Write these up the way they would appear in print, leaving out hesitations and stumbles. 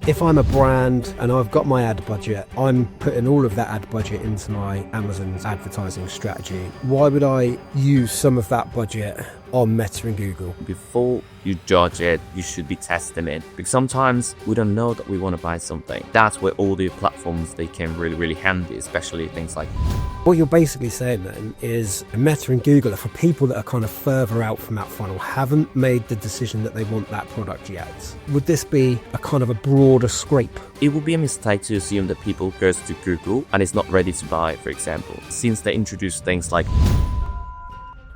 If I'm a brand and I've got my ad budget, I'm putting all of that ad budget into my Amazon's advertising strategy. Why would I use some of that budget on Meta and Google? Before you judge it, you should be testing it, because sometimes we don't know that we want to buy something. That's where all the platforms, they can really handy, especially things like... What you're basically saying then is Meta and Google are for people that are kind of further out from that funnel, haven't made the decision that they want that product yet. Would this be a kind of a broader scrape? It would be a mistake to assume that people goes to Google and is not ready to buy, for example, since they introduce things like...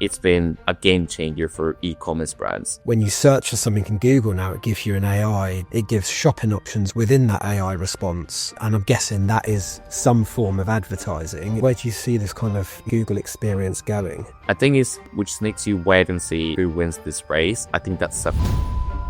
It's been a game changer for e-commerce brands. When you search for something in Google now, it gives you an AI. It gives shopping options within that AI response. And I'm guessing that is some form of advertising. Where do you see this kind of Google experience going? I think we just need to wait and see who wins this race. I think that's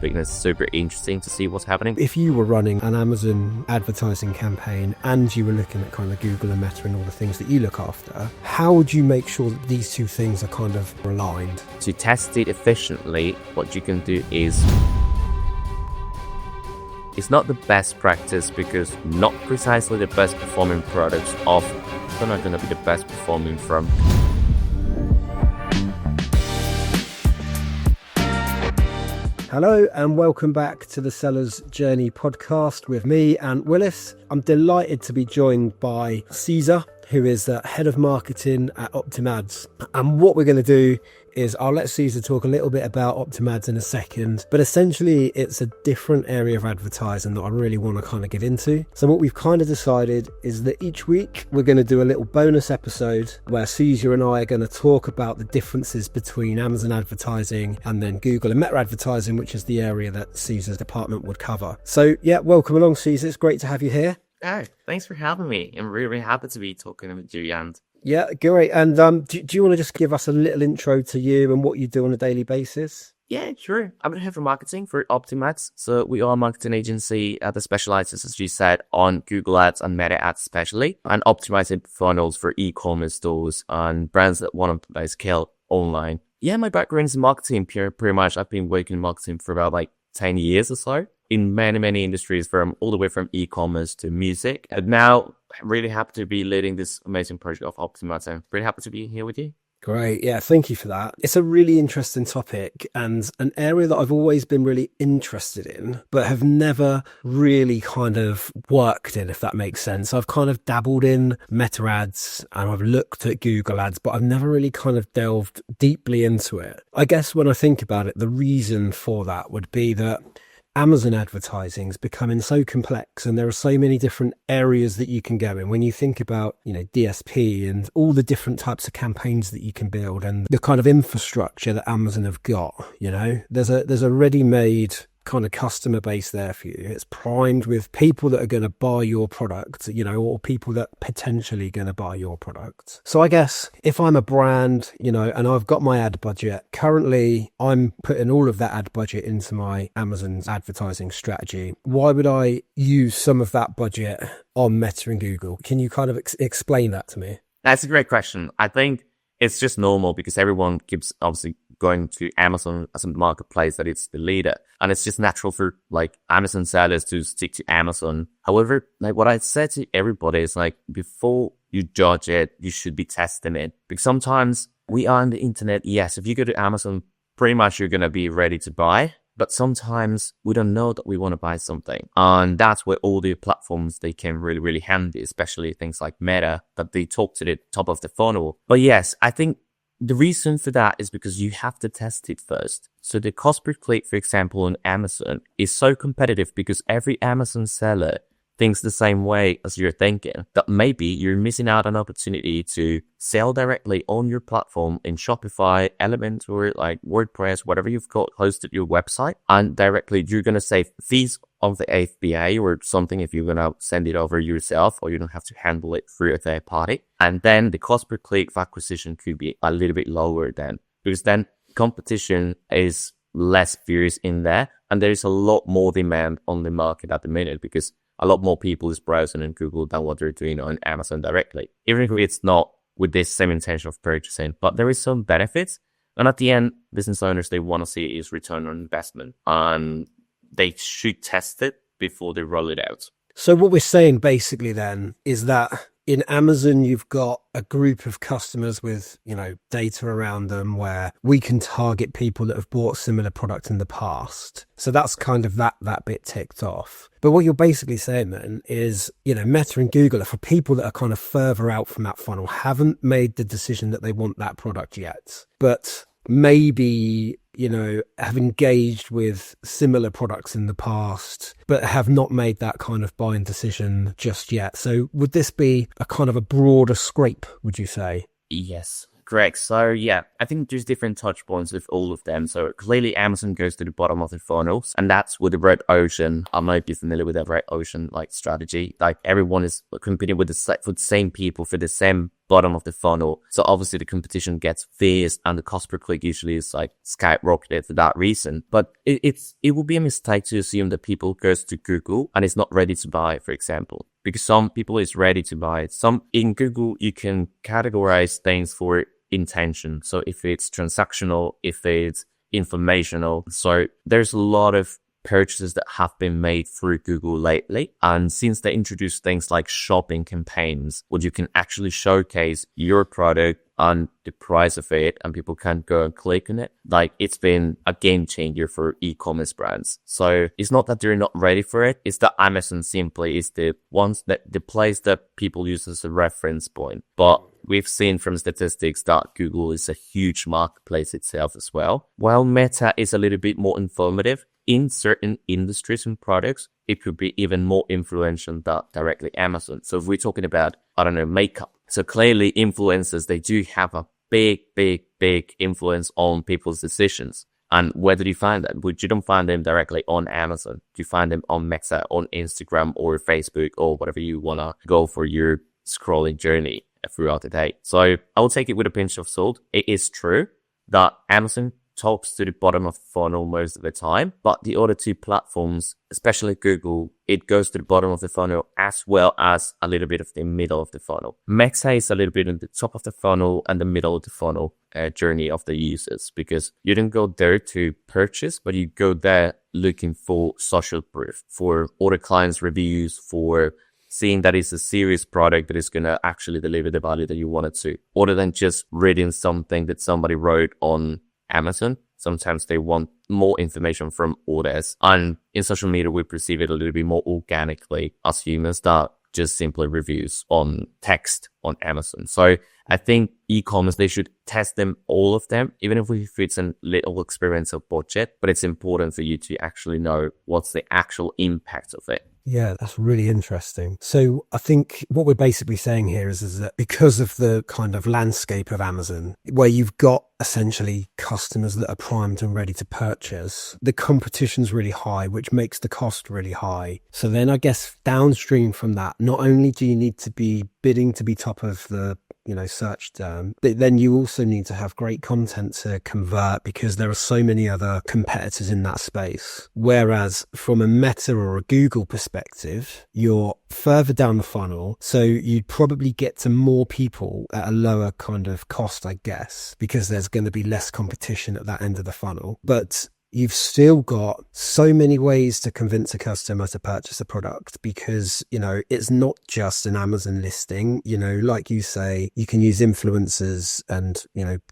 it's super interesting to see what's happening. If you were running an Amazon advertising campaign and you were looking at kind of Google and Meta and all the things that you look after, how would you make sure that these two things are kind of aligned? To test it efficiently, what you can do is... It's not the best practice, because not precisely the best performing products are not going to be the best performing from... Hello and welcome back to the Seller's Journey podcast with me and Willis. I'm delighted to be joined by Cesar, who is the head of marketing at OptimAds. And what we're going to do is I'll let Cesar talk a little bit about OptimAds in a second, but essentially it's a different area of advertising that I really want to kind of get into. So what we've kind of decided is that each week we're going to do a little bonus episode where Cesar and I are going to talk about the differences between Amazon advertising and then Google and Meta advertising, which is the area that Cesar's department would cover. So yeah, welcome along, Cesar. It's great to have you here. Oh, thanks for having me. I'm really happy to be talking with you, and yeah, great. And do you want to just give us a little intro to you and what you do on a daily basis? Yeah, sure. I'm the head of marketing for OptimAds. So we are a marketing agency that specializes, as you said, on Google Ads and Meta Ads especially, and optimizing funnels for e-commerce stores and brands that want to scale online. Yeah, my background is in marketing, pretty much. I've been working in marketing for about 10 years or so, in many industries, from all the way from e-commerce to music. And now I'm really happy to be leading this amazing project of OptimAds. I'm really happy to be here with you. Great. Yeah, thank you for that. It's a really interesting topic and an area that I've always been really interested in, but have never really kind of worked in, if that makes sense. I've kind of dabbled in Meta ads and I've looked at Google ads, but I've never really kind of delved deeply into it. I guess when I think about it, the reason for that would be that Amazon advertising is becoming so complex and there are so many different areas that you can go in. When you think about, DSP and all the different types of campaigns that you can build and the kind of infrastructure that Amazon have got, there's a ready-made kind of customer base there for you. It's primed with people that are going to buy your product, or people that potentially going to buy your product. So I guess if I'm a brand, and I've got my ad budget, currently I'm putting all of that ad budget into my Amazon's advertising strategy. Why would I use some of that budget on Meta and Google? Can you kind of explain that to me? That's a great question. I think it's just normal because everyone keeps obviously going to Amazon as a marketplace that it's the leader. And it's just natural for Amazon sellers to stick to Amazon. However, what I said to everybody is before you judge it, you should be testing it. Because sometimes we are on the internet. Yes, if you go to Amazon, pretty much you're going to be ready to buy. But sometimes we don't know that we want to buy something. And that's where all the platforms, they can really handy, especially things like Meta, that they talk to the top of the funnel. But yes, I think the reason for that is because you have to test it first. So the cost per click, for example, on Amazon is so competitive because every Amazon seller thinks the same way as you're thinking, that maybe you're missing out on an opportunity to sell directly on your platform in Shopify, Elementor, WordPress, whatever you've got hosted your website, and directly you're going to save fees of the FBA or something if you're going to send it over yourself, or you don't have to handle it through a third party. And then the cost per click of acquisition could be a little bit lower then, because then competition is less fierce in there, and there is a lot more demand on the market at the minute because a lot more people is browsing in Google than what they're doing on Amazon directly. Even if it's not with this same intention of purchasing, but there is some benefits. And at the end, business owners, they want to see is return on investment, and they should test it before they roll it out. So what we're saying basically then is that in Amazon, you've got a group of customers with, data around them where we can target people that have bought similar products in the past. So that's kind of that bit ticked off. But what you're basically saying then is, Meta and Google are for people that are kind of further out from that funnel, haven't made the decision that they want that product yet, but maybe have engaged with similar products in the past, but have not made that kind of buying decision just yet. So would this be a kind of a broader scrape, would you say? Yes, correct. So yeah, I think there's different touch points with all of them. So clearly Amazon goes to the bottom of the funnels, and that's with the red ocean. I might be familiar with that red ocean strategy. Like everyone is competing with the same people for the same bottom of the funnel. So obviously the competition gets fierce and the cost per click usually is skyrocketed for that reason. But it would be a mistake to assume that people goes to Google and is not ready to buy, for example, because some people is ready to buy it. In Google, you can categorize things for intention. So if it's transactional, if it's informational. So there's a lot of purchases that have been made through Google lately. And since they introduced things like shopping campaigns, where you can actually showcase your product and the price of it, and people can go and click on it, it's been a game changer for e-commerce brands. So it's not that they're not ready for it. It's that Amazon simply is the place that people use as a reference point. But we've seen from statistics that Google is a huge marketplace itself as well. While Meta is a little bit more informative, in certain industries and products, it could be even more influential than directly Amazon. So if we're talking about, makeup. So clearly influencers, they do have a big influence on people's decisions. And where do you find them? You don't find them directly on Amazon. You find them on Meta, on Instagram or Facebook or whatever you want to go for your scrolling journey throughout the day. So I will take it with a pinch of salt. It is true that Amazon talks to the bottom of the funnel most of the time, but the other two platforms, especially Google, it goes to the bottom of the funnel as well as a little bit of the middle of the funnel. Meta is a little bit in the top of the funnel and the middle of the funnel journey of the users, because you don't go there to purchase, but you go there looking for social proof, for other clients' reviews, for seeing that it's a serious product that is going to actually deliver the value that you want it to, other than just reading something that somebody wrote on Amazon. Sometimes they want more information from others. And in social media, we perceive it a little bit more organically as humans that just simply reviews on text on Amazon. So I think e-commerce, they should test them, all of them, even if it's a little experimental budget, but it's important for you to actually know what's the actual impact of it. Yeah, that's really interesting. So I think what we're basically saying here is that because of the kind of landscape of Amazon, where you've got essentially customers that are primed and ready to purchase, the competition's really high, which makes the cost really high. So then I guess downstream from that, not only do you need to be bidding to be top of the search term, but then you also need to have great content to convert, because there are so many other competitors in that space. Whereas from a Meta or a Google perspective, you're further down the funnel, so you'd probably get to more people at a lower kind of cost, I guess, because there's going to be less competition at that end of the funnel. But you've still got so many ways to convince a customer to purchase a product, because, it's not just an Amazon listing. Like you say, you can use influencers and,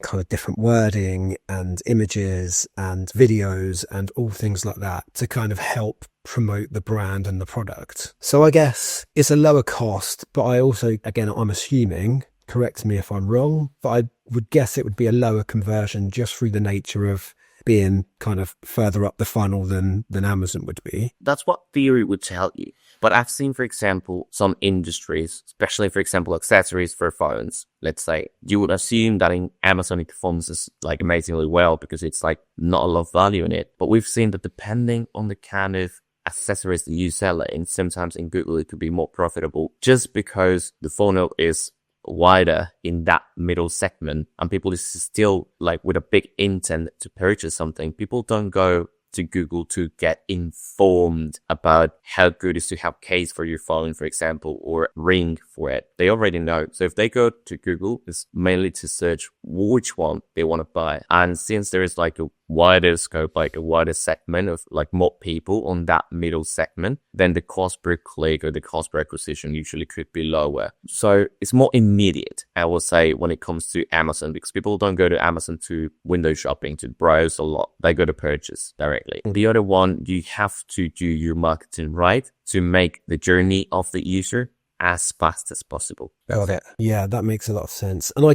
kind of different wording and images and videos and all things like that to kind of help promote the brand and the product. So I guess it's a lower cost, but I also, again, I'm assuming, correct me if I'm wrong, but I would guess it would be a lower conversion just through the nature of being kind of further up the funnel than Amazon would be. That's what theory would tell you. But I've seen, for example, some industries, especially, for example, accessories for phones, let's say, you would assume that in Amazon it performs amazingly well because it's not a lot of value in it. But we've seen that depending on the kind of accessories that you sell in, sometimes in Google it could be more profitable just because the funnel is wider in that middle segment, and people is still with a big intent to purchase something. People don't go to Google to get informed about how good it is to have case for your phone, for example, or ring for it. They already know. So if they go to Google, it's mainly to search which one they want to buy. And since there is a wider scope, like a wider segment of like more people on that middle segment, then the cost per click or the cost per acquisition usually could be lower. So it's more immediate, I will say, when it comes to Amazon, because people don't go to Amazon to window shopping, to browse a lot. They go to purchase directly. The other one, you have to do your marketing right to make the journey of the user as fast as possible. Got it. Yeah, that makes a lot of sense. And I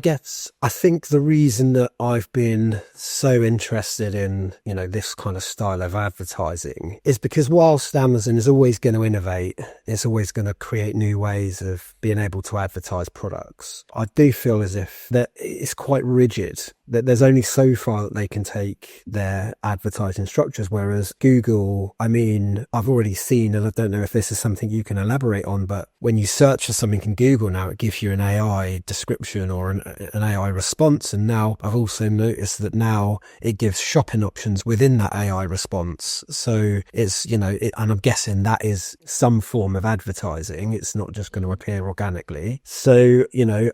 think the reason that I've been so interested in, this kind of style of advertising is because whilst Amazon is always going to innovate, it's always going to create new ways of being able to advertise products. I do feel as if that it's quite rigid, that there's only so far that they can take their advertising structures. Whereas Google, I've already seen, and I don't know if this is something you can elaborate on, but when you search for something in Google now, it gives you an AI description or an AI response. And now I've also noticed that now it gives shopping options within that AI response. So it's, and I'm guessing that is some form of advertising. It's not just going to appear organically. So,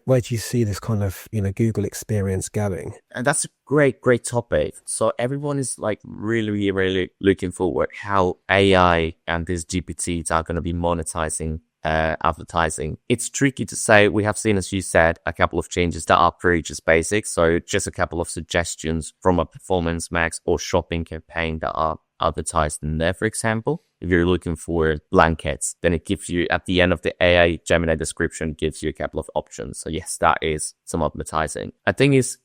where do you see this kind of, Google experience going? And that's a great topic. So everyone is like really, really looking forward how AI and these GPTs are going to be monetizing advertising. It's tricky to say. We have seen, as you said, a couple of changes that are pretty just basic. So just a couple of suggestions from a performance max or shopping campaign that are advertised in there. For example, if you're looking for blankets, then it gives you at the end of the AI Gemini description, gives you a couple of options. So yes, that is some advertising. I think is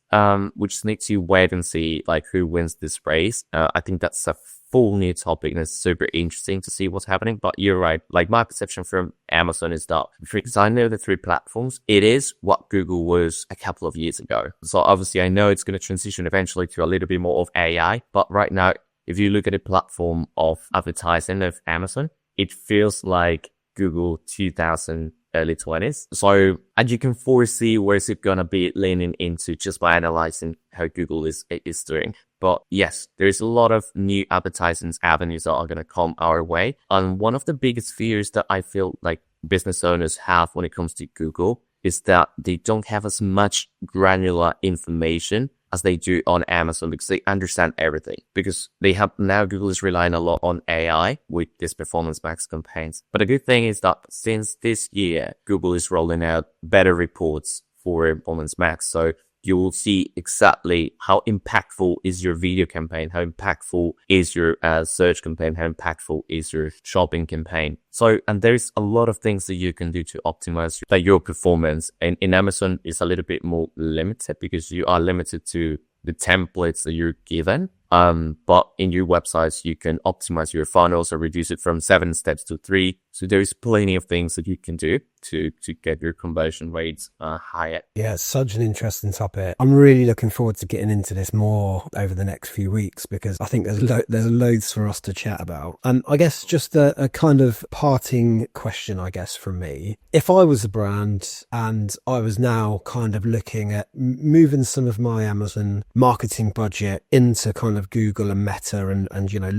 we just need to wait and see like who wins this race. I think that's a full new topic and it's super interesting to see what's happening. But you're right. Like my perception from Amazon is that because I know the three platforms, it is what Google was a couple of years ago. So obviously I know it's going to transition eventually to a little bit more of AI. But right now, if you look at the platform of advertising of Amazon, it feels like Google 2000 early 20s. So, and you can foresee where is it going to be leaning into just by analyzing how Google is doing. But yes, there's a lot of new advertising avenues that are going to come our way. And one of the biggest fears that I feel like business owners have when it comes to Google is that they don't have as much granular information as they do on Amazon because they understand everything. Because they have now Google is relying a lot on AI with this Performance Max campaigns. But the good thing is that since this year, Google is rolling out better reports for Performance Max. So you will see exactly how impactful is your video campaign, how impactful is your search campaign, how impactful is your shopping campaign. So, and there's a lot of things that you can do to optimize your performance. And in Amazon, it's a little bit more limited because you are limited to the templates that you're given. But in your websites, you can optimize your funnels or reduce it from 7 steps to 3. So there's plenty of things that you can do to get your conversion rates higher. Yeah, it's such an interesting topic. I'm really looking forward to getting into this more over the next few weeks because I think there's loads for us to chat about. And I guess just a kind of parting question, I guess, from me. If I was a brand and I was now kind of looking at moving some of my Amazon marketing budget into kind of Google and Meta and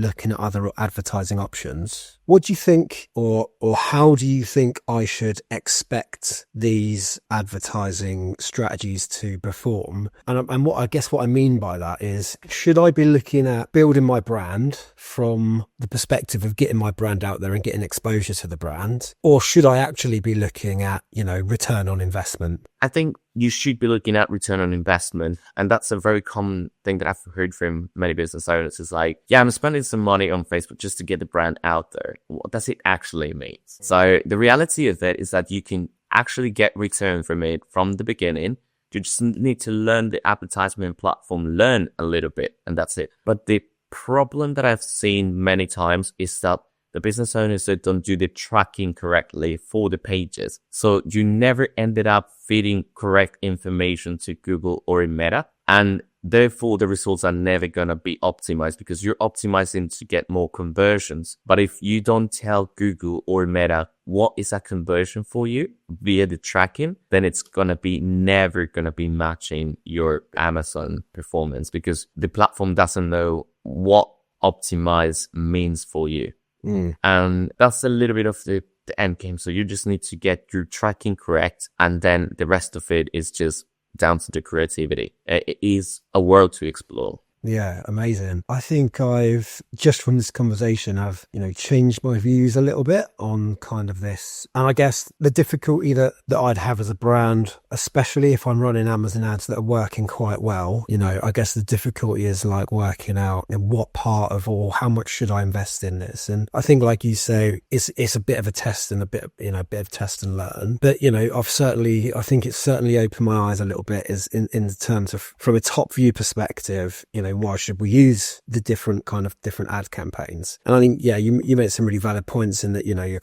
looking at other advertising options, what do you think or how do you think I should expect these advertising strategies to perform? And what I mean by that is, should I be looking at building my brand from the perspective of getting my brand out there and getting exposure to the brand? Or should I actually be looking at, return on investment? I think you should be looking at return on investment. And that's a very common thing that I've heard from many business owners is like, yeah, I'm spending some money on Facebook just to get the brand out there. What does it actually mean? So the reality of it is that you can actually get return from it from the beginning. You just need to learn the advertisement platform, learn a little bit, and that's it. But the problem that I've seen many times is that the business owners that don't do the tracking correctly for the pages. So you never ended up feeding correct information to Google or Meta. And therefore, the results are never going to be optimized because you're optimizing to get more conversions. But if you don't tell Google or Meta what is a conversion for you via the tracking, then it's going to be never going to be matching your Amazon performance because the platform doesn't know what optimize means for you. And that's a little bit of the end game. So you just need to get your tracking correct. And then the rest of it is just down to the creativity. It is a world to explore. Yeah, amazing. I think I've just from this conversation, I've, changed my views a little bit on kind of this. And I guess the difficulty that I'd have as a brand, especially if I'm running Amazon ads that are working quite well, I guess the difficulty is like working out in what part of or how much should I invest in this. And I think, like you say, it's a bit of a test and a bit of test and learn. But, I think it's certainly opened my eyes a little bit is in terms of from a top view perspective, why should we use the different ad campaigns? And I think, yeah, you made some really valid points in that, you're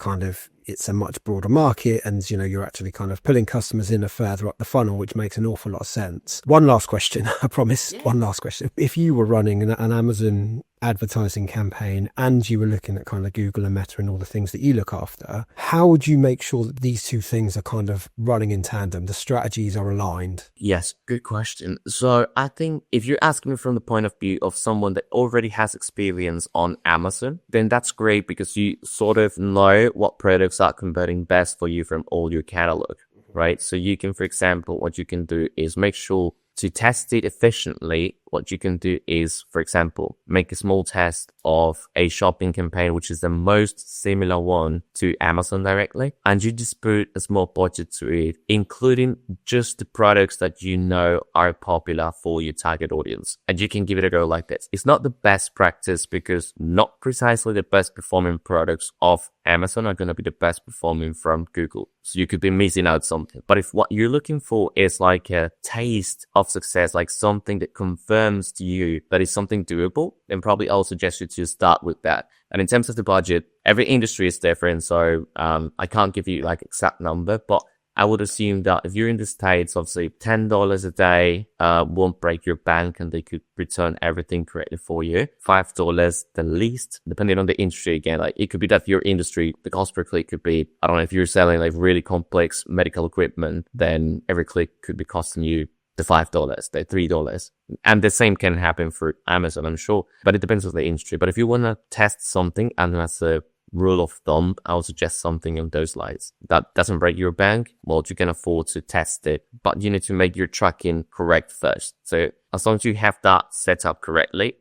it's a much broader market and, you're actually kind of pulling customers in further up the funnel, which makes an awful lot of sense. One last question, I promise. Yeah. One last question. If you were running an Amazon advertising campaign and you were looking at kind of Google and Meta and all the things that you look after, how would you make sure that these two things are kind of running in tandem? The strategies are aligned? Yes, good question. So I think if you're asking me from the point of view of someone that already has experience on Amazon, then that's great because you sort of know what products are converting best for you from all your catalog, right? So you can, for example, what you can do is make sure to test it efficiently. What you can do is, for example, make a small test of a shopping campaign, which is the most similar one to Amazon directly. And you just put a small budget to it, including just the products that you know are popular for your target audience. And you can give it a go like this. It's not the best practice because not precisely the best performing products of Amazon are going to be the best performing from Google. So you could be missing out something. But if what you're looking for is like a taste of success, like something that confirms to you that is something doable, then probably I'll suggest you to start with that. And in terms of the budget, every industry is different. So I can't give you like exact number, but I would assume that if you're in the States, obviously $10 a day won't break your bank and they could return everything correctly for you. $5 the least, depending on the industry again. Like it could be that your industry, the cost per click could be, I don't know, if you're selling like really complex medical equipment, then every click could be costing you the $5, the $3. And the same can happen for Amazon, I'm sure, but it depends on the industry. But if you want to test something, and as a rule of thumb, I would suggest something on those lines that doesn't break your bank. Well, you can afford to test it, but you need to make your tracking correct first. So as long as you have that set up correctly,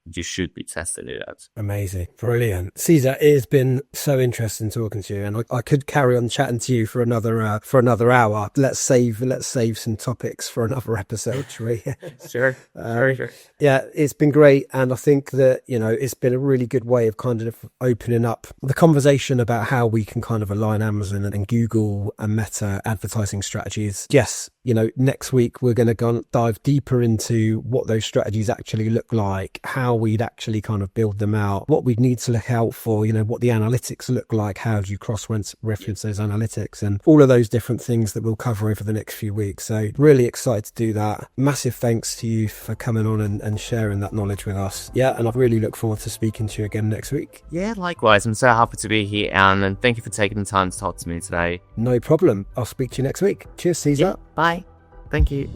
you should be testing it out. Amazing. Brilliant. Cesar, it has been so interesting talking to you, and I could carry on chatting to you for another hour. Let's save some topics for another episode, shall we? Sure. Sure. Yeah, it's been great. And I think that, it's been a really good way of kind of opening up the conversation about how we can kind of align Amazon and Google and Meta advertising strategies. Yes, next week we're going to dive deeper into what those strategies actually look like, how we'd actually kind of build them out, what we'd need to look out for, what the analytics look like, how do you cross-reference those analytics, and all of those different things that we'll cover over the next few weeks. So really excited to do that. Massive thanks to you for coming on and sharing that knowledge with us. Yeah, and I really look forward to speaking to you again next week. Yeah, likewise. I'm so happy to be here, and thank you for taking the time to talk to me today. No problem. I'll speak to you next week. Cheers, Cesar. Yeah, bye. Thank you.